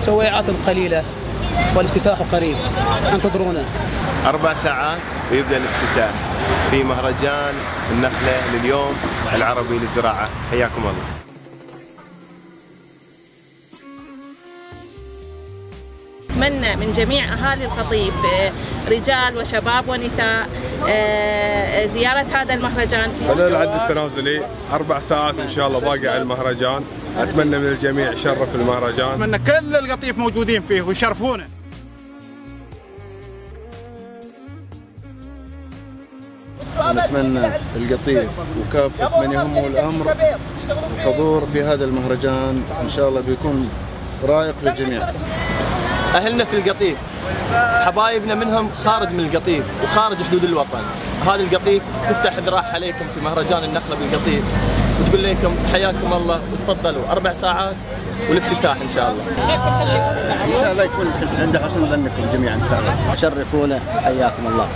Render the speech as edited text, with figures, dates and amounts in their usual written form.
سويعات قليلة والافتتاح قريب، انتظرونا. 4 ساعات ويبدأ الافتتاح في مهرجان النخلة لليوم العربي للزراعة. حياكم الله. أتمنى من جميع أهالي القطيف رجال وشباب ونساء زيارة هذا المهرجان خلال العد التنازلي 4 ساعات إن شاء الله باقي على المهرجان. أتمنى من الجميع يشرف المهرجان. أتمنى كل القطيف موجودين فيه ويشرفونا. نتمنى القطيف وكافة من يهمه الأمر الحضور في هذا المهرجان، إن شاء الله بيكون رائق للجميع. أهلنا في القطيف حبايبنا منهم خارج من القطيف وخارج حدود الوطن. هذه القطيف تفتح ذراعها عليكم في مهرجان النخلة بالقطيف وتقول لكم حياكم الله وتفضلوا. 4 ساعات والافتتاح إن شاء الله. إن شاء الله يكون عند حسن ظنكم جميعا إن شاء الله. شرفونا، حياكم الله.